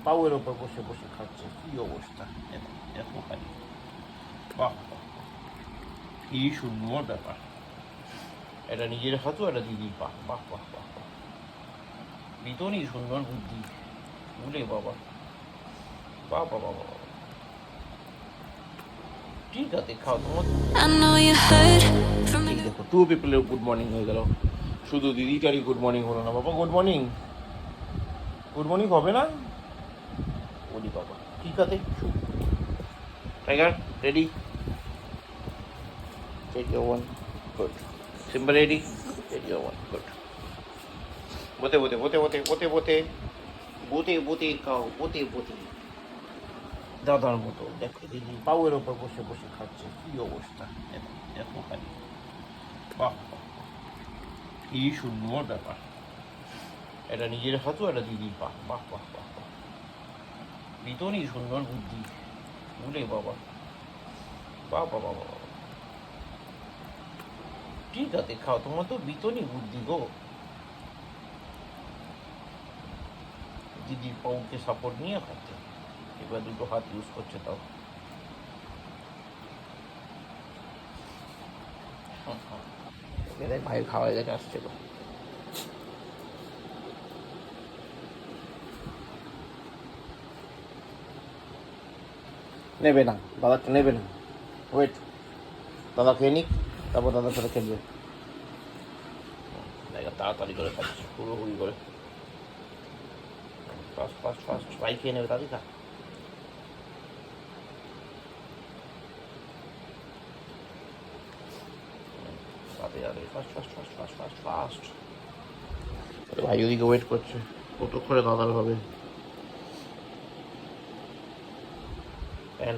পাউয়ের ওপর বসে বসে খাচ্ছে, কি অবস্থা এত খালি। বাহ কি সুন্দর ব্যাপার, এটা নিজের হাতু, এটা দিদির পা। বাহ বাহ বাহ বাহ, ভীষণই সুন্দর বুদ্ধি। বলে বাবা, বাহ বাবা বাবা, ঠিক আছে খাও তোমার। এই দেখো টু পিপলের গুড মর্নিং হয়ে গেল, শুধু দিদিটারই গুড মর্নিং হলো না। বাবা গুড মর্নিং, গুড মর্নিং হবে না? বলি বাবা ঠিক আছে। Tiger ready, take your one, good. Simba ready, take your one, good. Bote bote bote bote bote bote bote bote খাও, bote bote। দাদার মতো দেখো দিদি পাউয়ের ওপর বসে বসে খাচ্ছে, কি অবস্থা এত খালি। বাহ কি সুন্দর ব্যাপার, এটা নিজের হাতু, এটা দিদির পা। বাহ বাহ বাহ বাহ, ভীষণই সুন্দর বুদ্ধি। বলে বাবা, বাহ বাবা বাবা, ঠিক আছে খাও তোমার তো ভীষণই বুদ্ধি গো। দিদির পাউকে সাপোর্ট নিয়ে খাচ্ছে, এবার দুটো হাত ইউজ করছে তাও। ভাইয়ের খাওয়া গেছে, আসছে গো। নেবে না দাদাটা, নেবে না, ওয়েট, দাদা খেয়ে নিক, তারপর দাদার সাথে খেলবে। তাড়াতাড়ি করে খাচ্ছে, হুড়োহুড়ি করে। ফাস্ট ফাস্ট ফাস্ট, ভাই খেয়ে নেবে, তাড়াতাড়ি খা। Fast fast fast fast fast fast. ভাই ওদিকে ওয়েট করছে, কতক্ষণে দাদার হবে।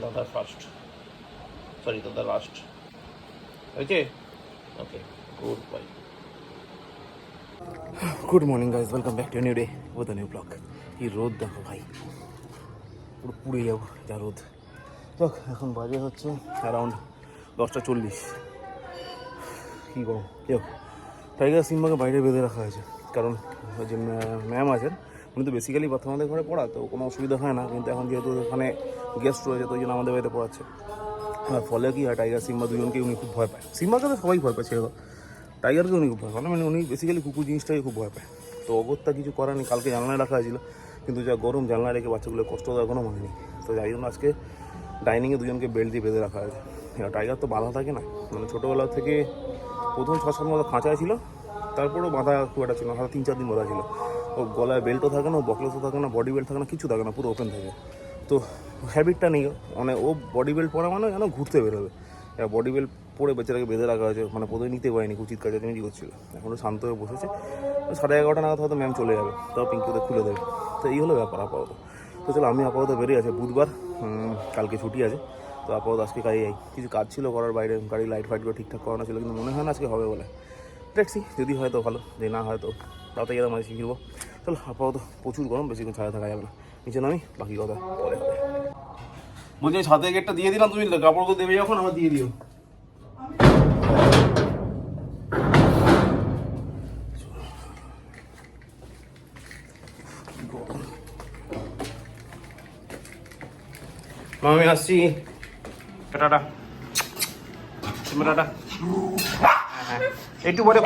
দাদা ফার্স্ট, সরি দাদা লাস্ট হয়েছে। Okay good bye. Good morning guys, welcome back to new day with a new blog. কি রোদ দেখো ভাই, পুরো পুড়ে যাবো যা রোদ। দেখ এখন বাজে হচ্ছে অ্যারাউন্ড 10:40। কী গরম। দেখ টাইগার সিম্বাকে বাইরে বেঁধে রাখা হয়েছে, কারণ ওই যে ম্যাম আছেন উনি তো বেসিক্যালি প্রথম আমাদের ঘরে পড়া, তো কোনো অসুবিধা হয় না, কিন্তু এখন যেহেতু এখানে গেস্ট রয়েছে তো ওই জন্য আমাদের বাড়িতে পড়াচ্ছে। আর ফলে কি হয়, টাইগার সিম্বা দুজনকে উনি খুব ভয় পায়। সিম্বাকে তো সবাই ভয় পায়, ছেড়ে টাইগারকে উনি খুব ভয় পায়, মানে উনি বেসিক্যালি কুকুর জিনিসটাকে খুব ভয় পায়। তো অগত্যা কিছু করার নেই, কালকে জানলায় রাখা হয়েছিল, কিন্তু যা গরম জানলায় রেখে বাচ্চাগুলোর কষ্ট দেওয়ার কোনো মানে নেই। তো যাই জন্য আজকে ডাইনিংয়ে দুজনকে বেল্ট দিয়ে বেঁধে রাখা হয়েছে। এবার টাইগার তো বাঁধা থাকে না, মানে ছোটোবেলা থেকে প্রথম 6-7 মতো খাঁচায় ছিল, তারপরেও বাঁধা খুব একটা ছিল না, 3-4 দিন বাঁধা ছিল। ও গলায় বেল্টও থাকে না, ও বকলেসও থাকে না, বডি বেল্ট থাকে না, কিছু থাকে না, পুরো ওপেন থাকে। তো হ্যাবিটটা নেই, মানে ও বডি বেল্ট পরা মানে যেন ঘুরতে বেরোবে। এবার বডি বেল্ট পরে বেচারাকে বেঁধে রাখা হয়েছে, মানে প্রথমে নিতে পারিনি, উচিত কাজে তুমি করছিল। এখনও শান্ত হয়ে বসেছে, 11:30 নাগাদ হয়তো ম্যাম চলে যাবে, তাও পিঙ্কুতে খুলে দেবে। তো এই হলো ব্যাপার আপাতত। তো চলো আমি আপাতত বেরিয়ে আছে, বুধবার কালকে ছুটি আছে, তো আপাতত আজকে কাজে যাই। কিছু কাজ ছিল করার, বাইরে গাড়ি লাইট ফাইটগুলো ঠিকঠাক করানো ছিল, কিন্তু মনে হয় না আজকে হবে বলে। দেখছি, যদি হয়তো ভালো, যদি না হয়তো তাড়াতাড়ি মাঝে শিখবো। চলো আপাতত প্রচুর গরম, বেশিক্ষণ ছাড়া থাকা যাবে না, নিচে নামি, বাকি কথা পরে হবে। বলছি ছাদের গেটটা দিয়ে দিলাম, তুমি কাপড়গুলো দেবে যখন আমার দিয়ে দিও। আমি আসছি, টাটা টাটা। হ্যাঁ একটু পরে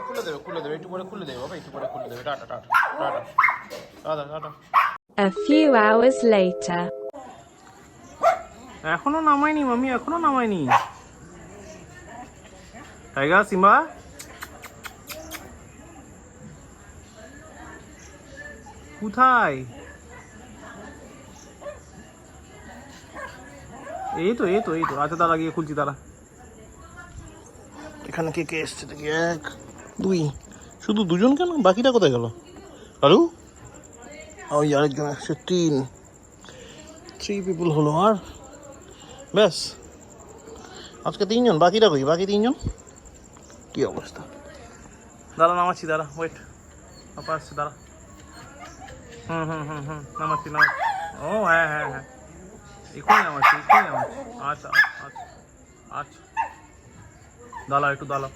খুলে দেবে, একটু পরে খুলে দেবে বাবা, একটু পরে খুলে দেবে। Tata tata tata tata tata. A few hours later. এখনো নামায়নি মামি, এখনো নামায়নি। টাইগার সিম্বা কোথায়? এই তো আচ্ছা দাঁড়া, গিয়ে খুলছি দাঁড়া। এখানে কে কে এসছে দেখি, 1 2, শুধু দুজন কেন, বাকিটা কোথায় গেল? আরু ওই আরেকজন আসছে, 3 পিপল হলো, আর ব্যাস আজকে 3 জন, বাকিটা কই? বাকি 3 জন কি অবস্থা? দাঁড়া নামাচ্ছি, দাঁড়া ওয়েট, আপা আসছে দাঁড়া। নামাচ্ছি। ও হ্যাঁ এক্ষুনি নামাচ্ছি। আচ্ছা দাঁড়া একটু, দাঁড়া।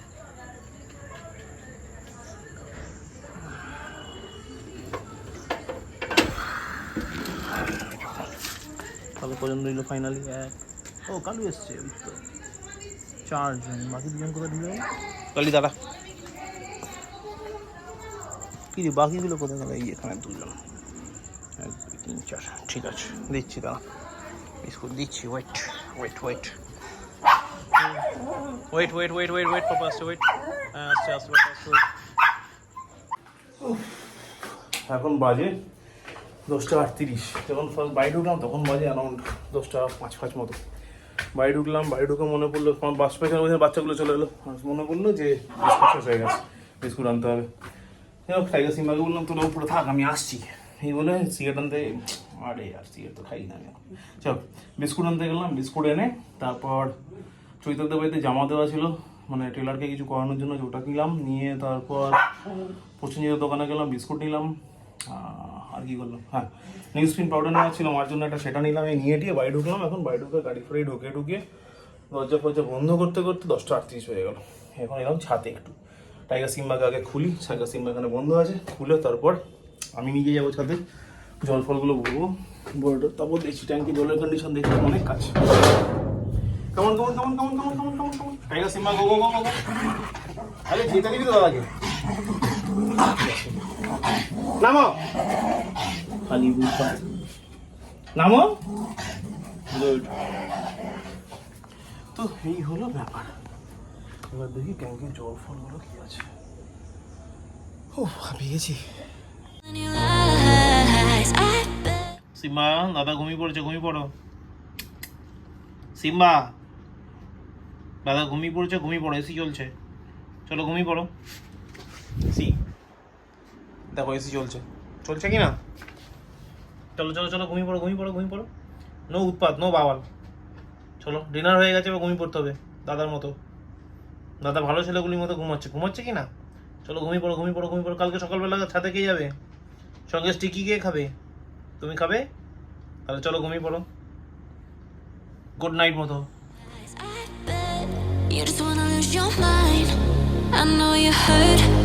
তাহলে কজন রইল ফাইনালি? এক, ও কালু এসছে, ওই তো 4 জন, বাকি 2 জন কোথায় ঢুকে গেল? কালি দাদা কি রে, বাকিগুলো কোথায় গেল? এই এখানে 2 জন, 1 2 3 4, ঠিক আছে দিচ্ছি, দাঁড়া বিস্কুট দিচ্ছি, wait wait wait wait wait wait wait wait papa আসছে, ওয়েট আসছে আসছে আসছে। এখন বাজে 10:38, যখন ফার্স্ট বাড়ি ঢুকলাম তখন বাজে অ্যারাউন্ড 10:05 মতো। বাড়ি ঢুকলাম, বাড়ি ঢুকে মনে পড়লো, আমার বাস পেছনের মধ্যে বাচ্চাগুলো চলে এলো, মনে পড়লো যে বিস্কুট শেষ হয়ে গেছে, বিস্কুট আনতে হবে। টাইগার সিম্বাকে বললাম তোরা উপরে থাক, আমি আসছি, এই বলে সিগারেট আনতে, আরে আর সিগারেট তো খাই না আমি এখন। চল বিস্কুট আনতে গেলাম, বিস্কুট এনে তারপর চৈতন্য বাড়িতে জামা দেওয়া ছিল, মানে টেলারকে কিছু করানোর জন্য, ওটা কিনলাম, নিয়ে তারপর প্রসেনজিতের দোকানে গেলাম, বিস্কুট নিলাম, আর কি করলাম, হ্যাঁ নিউজ প্রিন্ট পাউডার নেওয়া ছিল আমার জন্য একটা, সেটা নিলাম, এই নিয়ে দিয়ে বাড়ি ঢুকলাম। এখন বাড়ি ঢুকে গাড়ি ফাড়ি ঢুকে দরজা ফরজা বন্ধ করতে করতে 10:38 হয়ে গেল। এখন এলাম ছাদে একটু, টাইগার সিম্বাকে আগে খুলি, টাইগার সিম্বা এখানে বন্ধ আছে, খুলে তারপর আমি নিজে যাবো ছাদে, জল ফলগুলো ভরবো, তারপর দেখছি ট্যাঙ্কি জলের কন্ডিশন দেখছি, অনেক কাজ। কেমন কেমন কেমন কেমন কেমন কেমন কেমন কেমন টাইগার সিম্বা গো গো গো গো, আরে যেতে দিবি তো দাদাকে, নামো খালি বুঝবা, নামো, গুড। তো এই হলো ব্যাপার, এবার দেখি ট্যাঙ্কির জল ফলগুলো কি আছে। ও হাঁপিয়ে গেছি। সিম্বা দাদা ঘুমিয়ে পড়েছে, ঘুমিয়ে পড়ো সিম্বা, দাদা ঘুমিয়ে পড়েছে, ঘুমিয়ে পড়ো, এসি চলছে, চলো ঘুমিয়ে পড়ো। সি দেখো এসি চলছে, চলছে কি না, চলো চলো চলো ঘুমিয়ে পড়ো, ঘুমিয়ে পড়ো, ঘুমিয়ে পড়ো, নো উৎপাত, নো বাওয়াল, চলো ডিনার হয়ে গেছে, এবার ঘুমিয়ে পড়তে হবে দাদার মতো, দাদা ভালো ছেলেগুলির মতো ঘুমাচ্ছে, ঘুমাচ্ছে কি না, চলো ঘুমিয়ে পড়ো, ঘুমিয়ে পড়ো, ঘুমিয়ে পড়ো। কালকে সকালবেলা ছাদে কে যাবে, সঙ্গে স্টিকি কে খাবে, তুমি খাবে, তাহলে চলো ঘুমিয়ে পড়ো, গুড নাইট মতো। You just wanna lose your mind. I know you hurt.